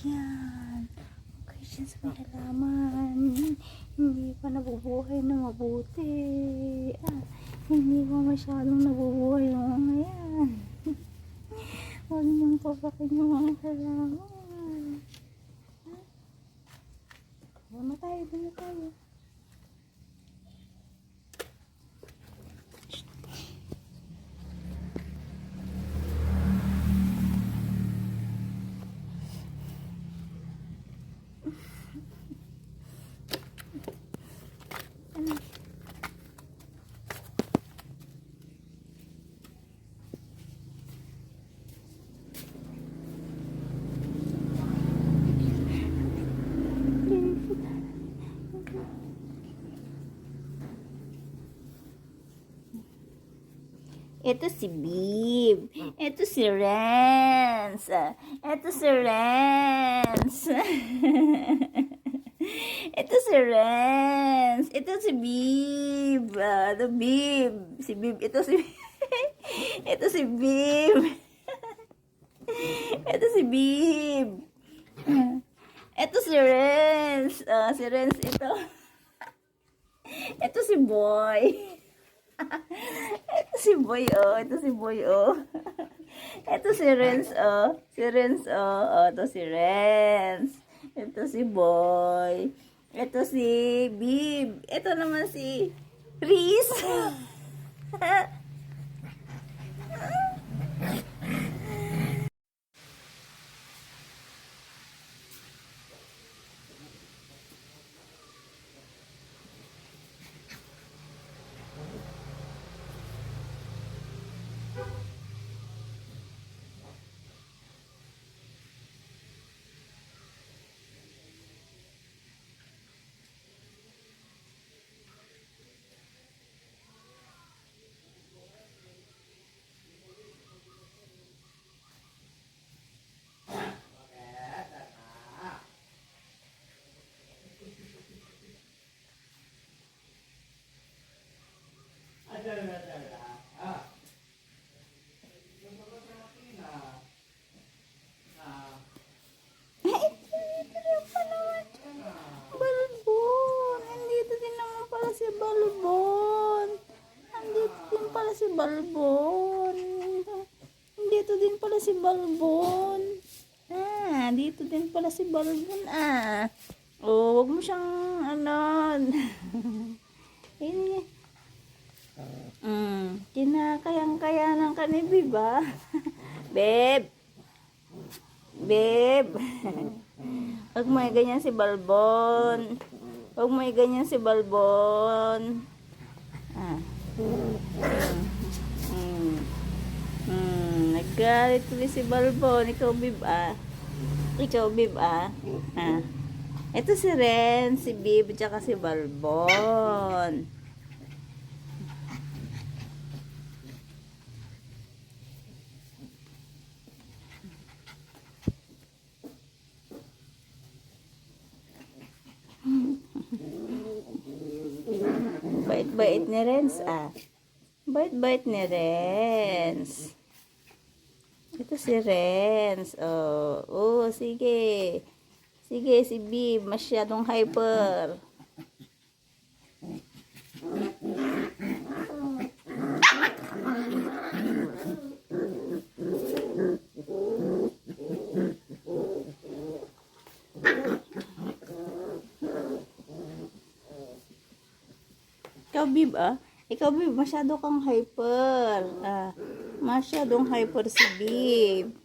Yan. Okay siya sa may halaman. Hindi pa nabubuhay na mabuti. Hindi pa masyadong nabubuhay yung mga yan. Huwag niyong papakin yung mga halaman. Doon na tayo, doon na tayo. Ito si Bib. Ito si Renz. Ito si Renz. Ito si Renz. Ito si Bib. Ito Bib. Si Bib. Ito si Ito si Bib. Ito si Bib. Ito si Renz. Si Renz ito. Ito si Boy. Ito si Boy, Ito si Boy, Ito si Renz, Si Renz, Ito si Renz. Ito si Boy. Ito si Bib. Ito naman si Reese. Balbon. Nandito din naman pala si Balbon. Nandito din pala si Balbon. Nandito din pala si Balbon. Dito din pala si Balbon. Wag mo siyang Ini. Kinakayang-kayanan ka ni Bib, Beb. Beb. Huwag mo ganyan si Balbon. Huwag mo ganyan si Balbon. Naggalit tuloy si Balbon. Ikaw, Bib, Ikaw, Bib, Ito si Ren, si Bib, tsaka si Balbon. Bait-bait ni Renz, Bait-bait ni Renz. Ito si Renz, sige. Sige, si Bib, masyadong hyper. Ikaw, Bib, Ikaw, Bib, masyado kang hyper. Masyadong hyper si Bib.